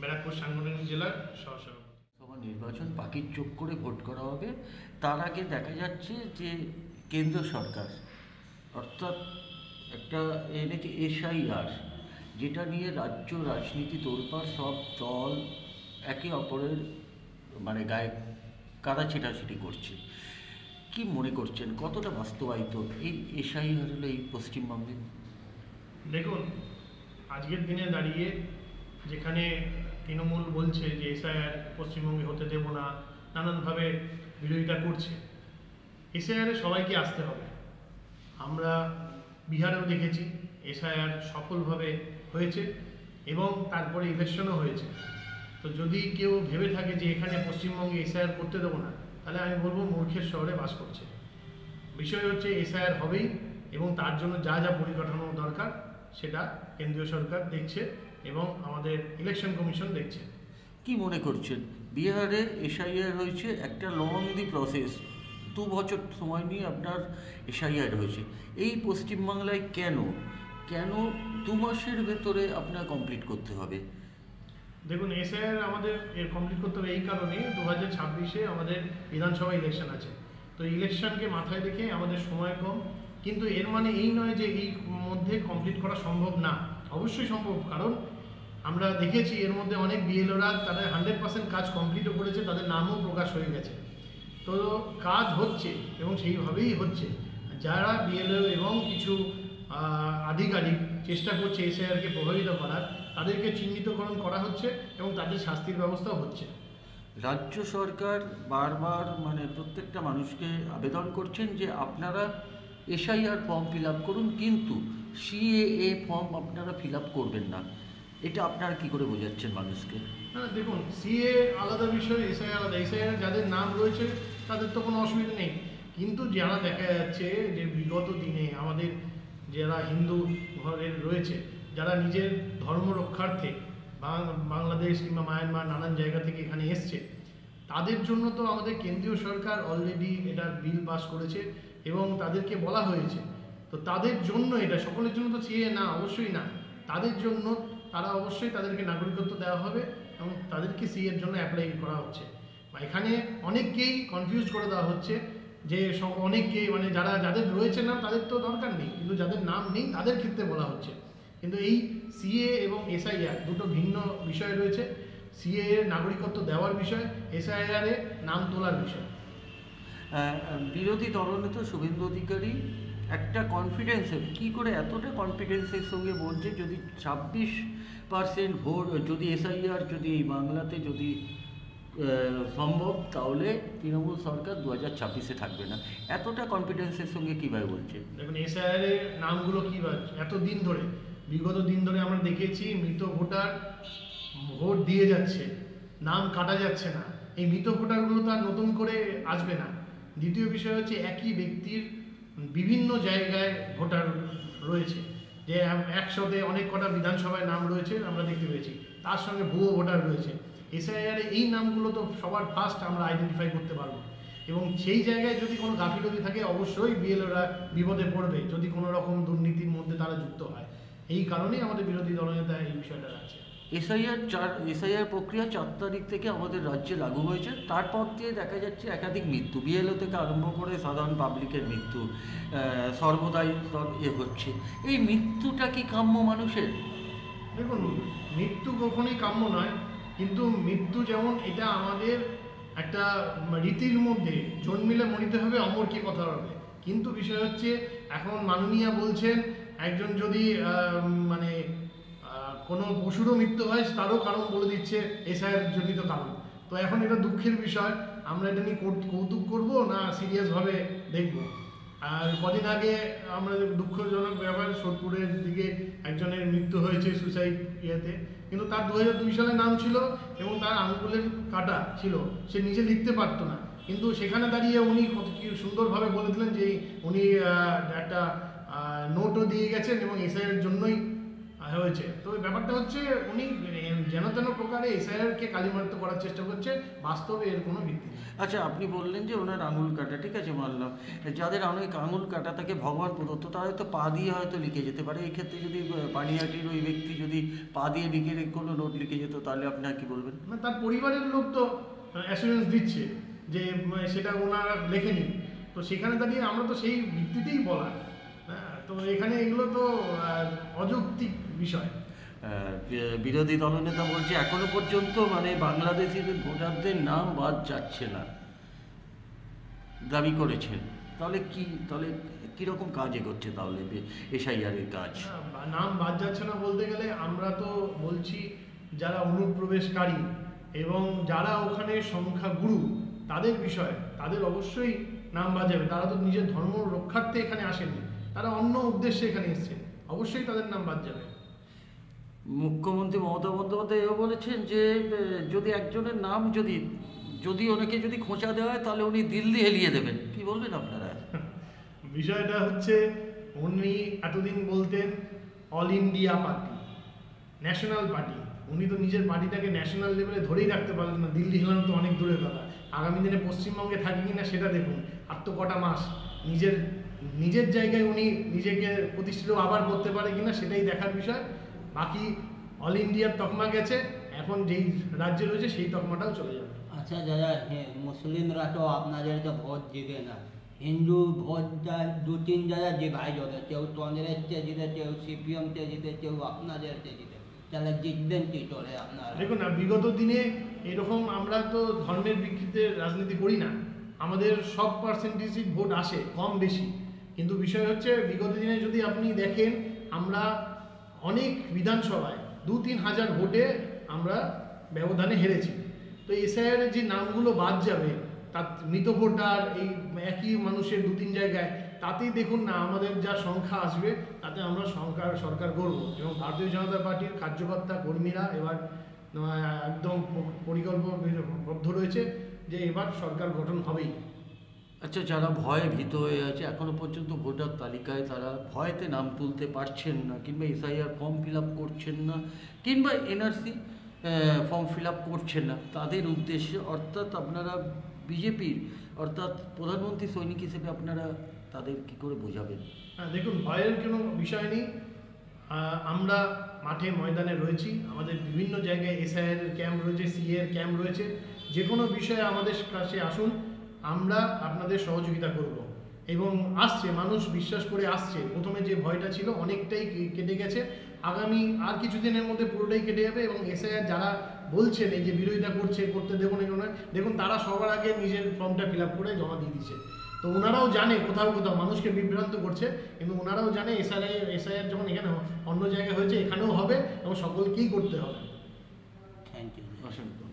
ব্যারাকপুর সাংগঠনিক জেলার সহসভাপতি। সভা নির্বাচন পাখির চোখ করে ভোট করা হবে, তার আগে দেখা যাচ্ছে যে কেন্দ্র সরকার অর্থাৎ একটা এনেছে SIR, যেটা নিয়ে রাজ্য রাজনীতি তোলপাড়, সব দল একে অপরের মানে গায়ে কাদা ছেটাছেটি করছে। কি মনে করছেন কতটা বাস্তবায়িত এই SIR হলো এই পশ্চিমবঙ্গে? দেখুন, আজকের দিনে দাঁড়িয়ে যেখানে তৃণমূল বলছে যে SIR পশ্চিমবঙ্গে হতে দেব না, নানানভাবে বিরোধিতা করছে, SIR-এ সবাইকে আসতে হবে। আমরা বিহারেও দেখেছি SIR সফলভাবে হয়েছে এবং তারপরে ইলেকশনও হয়েছে। তো যদি কেউ ভেবে থাকে যে এখানে পশ্চিমবঙ্গে SIR করতে দেবো না, তাহলে আমি বলবো মূর্খের শহরে বাস করছে। বিষয় হচ্ছে SIR হবেই এবং তার জন্য যা যা পরিকাঠামো দরকার সেটা কেন্দ্রীয় সরকার দেখছে এবং আমাদের ইলেকশন কমিশন দেখছে। কি মনে করছেন বিহারে SIR হয়েছে, একটা লং দি প্রসেস, 2 বছর সময় নিয়ে আপনার SIR হয়েছে, এই পশ্চিমবাংলায় কেন 2 মাসের ভেতরে আপনার কমপ্লিট করতে হবে? দেখুন, SIR আমাদের কমপ্লিট করতে হবে এই কারণে 2026-এ আমাদের বিধানসভা ইলেকশন আছে। তো ইলেকশনকে মাথায় রেখে আমাদের সময় কম, কিন্তু এর মানে এই নয় যে এই মধ্যে কমপ্লিট করা সম্ভব না। অবশ্যই সম্ভব, কারণ আমরা দেখেছি এর মধ্যে অনেক BLO-রা তারা 100% কাজ কমপ্লিটও করেছে, তাদের নামও প্রকাশ হয়ে গেছে। তো কাজ হচ্ছে এবং সেইভাবেই হচ্ছে। যারা BLO এবং কিছু আধিকারিক চেষ্টা করছে SIR-কে প্রভাবিত করার, তাদেরকে চিহ্নিতকরণ করা হচ্ছে এবং তাদের শাস্তির ব্যবস্থাও হচ্ছে। রাজ্য সরকার বারবার মানে প্রত্যেকটা মানুষকে আবেদন করছেন যে আপনারা SIR ফর্ম ফিল আপ করুন, কিন্তু CAA ফর্ম আপনারা ফিল আপ করবেন না। এটা আপনারা কী করে বোঝাচ্ছেন মানুষকে? হ্যাঁ, দেখুন, CA আলাদা বিষয়, SIR আলাদা। SIR যাদের নাম রয়েছে তাদের তো কোনো অসুবিধা নেই, কিন্তু যারা দেখা যাচ্ছে যে বিগত দিনে আমাদের যারা হিন্দু ঘরের রয়েছে, যারা নিজের ধর্ম রক্ষার্থে বাংলাদেশ কিংবা মায়ানমার নানান জায়গা থেকে এখানে এসছে, তাদের জন্য তো আমাদের কেন্দ্রীয় সরকার অলরেডি এটা বিল পাস করেছে এবং তাদেরকে বলা হয়েছে। তো তাদের জন্য এটা, সকলের জন্য তো CA না, অবশ্যই না। তাদের জন্য তারা অবশ্যই তাদেরকে নাগরিকত্ব দেওয়া হবে এবং তাদেরকে CA-র জন্য অ্যাপ্লাই করা হচ্ছে। এখানে অনেককেই কনফিউজ করে দেওয়া হচ্ছে যে অনেককেই মানে যাদের রয়েছে নাম তাদের তো দরকার নেই, কিন্তু যাদের নাম নেই তাদের ক্ষেত্রে বলা হচ্ছে। কিন্তু এই CA এবং SIR দুটো ভিন্ন বিষয় রয়েছে। CA এর নাগরিকত্ব দেওয়ার বিষয়, SIR-এ নাম তোলার বিষয়। বিরোধী দলনেতা শুভেন্দু অধিকারী একটা কনফিডেন্সের, কী করে এতটা কনফিডেন্সের সঙ্গে বলছে যদি 26% ভোট, যদি SIR যদি এই বাংলাতে যদি সম্ভব, তাহলে তৃণমূল সরকার 2026-এ থাকবে না। এতটা কনফিডেন্সের সঙ্গে কীভাবে বলছে? দেখুন, SIR-এর নামগুলো কী এত দিন ধরে, বিগত দিন ধরে আমরা দেখেছি মৃত ভোটার ভোট দিয়ে যাচ্ছে, নাম কাটা যাচ্ছে না। এই মৃত ভোটারগুলো তো আর নতুন করে আসবে না। দ্বিতীয় বিষয় হচ্ছে একই ব্যক্তির বিভিন্ন জায়গায় ভোটার রয়েছে, যে একসাথে অনেক কটা বিধানসভায় নাম রয়েছে আমরা দেখতে পেয়েছি, তার সঙ্গে ভুয়ো ভোটার রয়েছে। SIR-এ এই নামগুলো তো সবার ফার্স্ট আমরা আইডেন্টিফাই করতে পারবো এবং সেই জায়গায় যদি কোনো গাফিলতি থাকে অবশ্যই BLO-রা বিপদে পড়বে যদি কোনো রকম দুর্নীতির মধ্যে তারা যুক্ত হয়। এই কারণেই আমাদের বিরোধী দলনেতা এই বিষয়টা আছে। SIR প্রক্রিয়া 4 তারিখ থেকে আমাদের রাজ্যে লাগু হয়েছে, তারপর দিয়ে দেখা যাচ্ছে একাধিক মৃত্যু, BLO থেকে আরম্ভ করে সাধারণ পাবলিকের মৃত্যু সর্বদাই হচ্ছে। এই মৃত্যুটা কি কাম্য মানুষের? দেখুন, মৃত্যু কখনোই কাম্য নয়, কিন্তু মৃত্যু যেমন এটা আমাদের একটা রীতির মধ্যে জন্মিলে মরিতে হবে, অমর কি কথা হবে। কিন্তু বিষয় হচ্ছে এখন মাননীয়া বলছেন একজন যদি মানে কোনো পশুরও মৃত্যু হয় তারও কারণ বলে দিচ্ছে SIR জনিত কারণ। তো এখন এটা দুঃখের বিষয়, আমরা এটা নিয়ে কৌতুক করবো না সিরিয়াসভাবে দেখব। আর কদিন আগে আমরা দুঃখজনক ব্যাপার, সোদপুরের দিকে একজনের মৃত্যু হয়েছে সুইসাইড ইয়েতে, কিন্তু তার 2002 সালে নাম ছিল এবং তার আঙুলের কাটা ছিল, সে নিজে লিখতে পারতো না, কিন্তু সেখানে দাঁড়িয়ে উনি কত কি সুন্দরভাবে বলেছিলেন যে উনি একটা নোটও দিয়ে গেছেন এবং SIR-এর জন্যই হয়েছে। তো ওই ব্যাপারটা হচ্ছে উনি যেন তেন প্রকারে এসআইআরকে কালিমালিপ্ত করার চেষ্টা করছে, বাস্তবে এর কোনো ভিত্তি নেই। আচ্ছা, আপনি বললেন যে ওনার আঙুল কাটা, ঠিক আছে মানলাম, যাদের অনেক আঙুল কাটা থাকে ভগবান প্রদত্ত, তারা হয়তো পা দিয়ে হয়তো লিখে যেতে পারে। এই ক্ষেত্রে যদি পানিহাটির ওই ব্যক্তি যদি পা দিয়ে লিখে কোনো নোট লিখে যেত, তাহলে আপনার কি বলবেন? মানে তার পরিবারের লোক তো অ্যাসুরেন্স দিচ্ছে যে সেটা ওনারা লেখেনি, তো সেখানে দাঁড়িয়ে আমরা তো সেই ভিত্তিতেই বলা। হ্যাঁ, তো এখানে এগুলো তো অযৌক্তিক বিষয়। বিরোধী দলনেতা বলছে এখনো পর্যন্ত মানে বাংলাদেশিদের ভোটারদের নাম বাদ যাচ্ছে না, দাবি করেছেন। তাহলে কীরকম কাজ এগোচ্ছে তাহলে এসআইআরের কাজ? নাম বাদ যাচ্ছে না বলতে গেলে আমরা তো বলছি যারা অনুপ্রবেশকারী এবং যারা ওখানে সংখ্যাগুরু তাদের বিষয়, তাদের অবশ্যই নাম বাদ যাবে। তারা তো নিজের ধর্ম রক্ষার্থে এখানে আসেনি, তারা অন্য উদ্দেশ্যে এখানে এসছে, অবশ্যই তাদের নাম বাদ যাবে। মুখ্যমন্ত্রী মমতা বন্দ্যোপাধ্যায় এও বলেছেন যে যদি একজনের নাম যদি ওনাকে যদি খোঁচা দেওয়া হয় তাহলে উনি দিল্লি হেলিয়ে দেবেন। কি বলবেন আপনারা? বিষয়টা হচ্ছে উনি এতদিন বলতেন all India party, national party. উনি তো নিজের পার্টিটাকে ন্যাশনাল লেভেলে ধরেই রাখতে পারলেন না, দিল্লি হেলানো তো অনেক দূরের কথা। আগামী দিনে পশ্চিমবঙ্গে থাকি কিনা সেটা দেখুন, আর তো কটা মাস। নিজের জায়গায় উনি নিজেকে প্রতিষ্ঠিত আবার করতে পারে কিনা সেটাই দেখার বিষয়। বাকি অল ইন্ডিয়ার তকমা গেছে, এখন যেই রাজ্যে রয়েছে সেই তকমাটাও চলে যাবে। আচ্ছা দাদা, মুসলিমরা তো আপনাদেরকে ভোট দিবে না, হিন্দু ভোটটা 2-3 জায়গায় ডিভাইড হবে, কেউ কংগ্রেসকে জিতে, কেউ সিপিএমকে জিতে, কেউ আপনাদেরকে জিতে, তাহলে জিতবেন কি করে আপনারা? দেখুন না, বিগত দিনে এরকম আমরা তো ধর্মের ভিত্তিতে রাজনীতি করি না, আমাদের সব পার্সেন্টেজই ভোট আসে কম বেশি। কিন্তু বিষয় হচ্ছে বিগত দিনে যদি আপনি দেখেন আমরা অনেক বিধানসভায় 2-3 হাজার ভোটে আমরা ব্যবধানে হেরেছি। তো এসআইআর যে নামগুলো বাদ যাবে, তার মৃত ভোটার এই একই মানুষের 2-3 জায়গায়, তাতেই দেখুন না আমাদের যা সংখ্যা আসবে তাতে আমরা সরকার গড়ব। এবং ভারতীয় জনতা পার্টির কার্যকর্তা কর্মীরা এবার একদম পরিকল্পনাবদ্ধ রয়েছে যে এবার সরকার গঠন হবেই। আচ্ছা, যারা ভয়ে ভীত হয়ে আছে এখনো পর্যন্ত ভোটার তালিকায়, তারা ভয়েতে নাম তুলতে পারছেন না, কিংবা এসআইআর ফর্ম ফিল আপ করছেন না, কিংবা এনআরসি ফর্ম ফিল আপ করছেন না, তাদের উদ্দেশ্যে অর্থাৎ আপনারা বিজেপির অর্থাৎ প্রধানমন্ত্রী সৈনিক হিসেবে আপনারা তাদের কি করে বোঝাবেন? হ্যাঁ, দেখুন, ভয়ের কোনো বিষয় নেই। আমরা মাঠে ময়দানে রয়েছি, আমাদের বিভিন্ন জায়গায় এসআইআর এর ক্যাম্প রয়েছে, সিএ এর ক্যাম্প রয়েছে। যে কোনো বিষয়ে আমাদের কাছে আসুন, আমরা আপনাদের সহযোগিতা করব। এবং আসছে, মানুষ বিশ্বাস করে আসছে। প্রথমে যে ভয়টা ছিল অনেকটাই কেটে গেছে, আগামী আর কিছুদিনের মধ্যে পুরোটাই কেটে যাবে। এবং এসআইআর যারা বলছেন এই যে বিরোধিতা করতে দেবো না, দেখুন তারা সবার আগে নিজের ফর্মটা ফিল আপ করে জমা দিয়ে দিচ্ছে। তো ওনারাও জানে কোথাও মানুষকে বিভ্রান্ত করছে, কিন্তু ওনারাও জানে এসআইআর যখন এখানে অন্য জায়গায় হয়েছে এখানেও হবে এবং সকলকেই করতে হবে। Thank you. অসংখ্য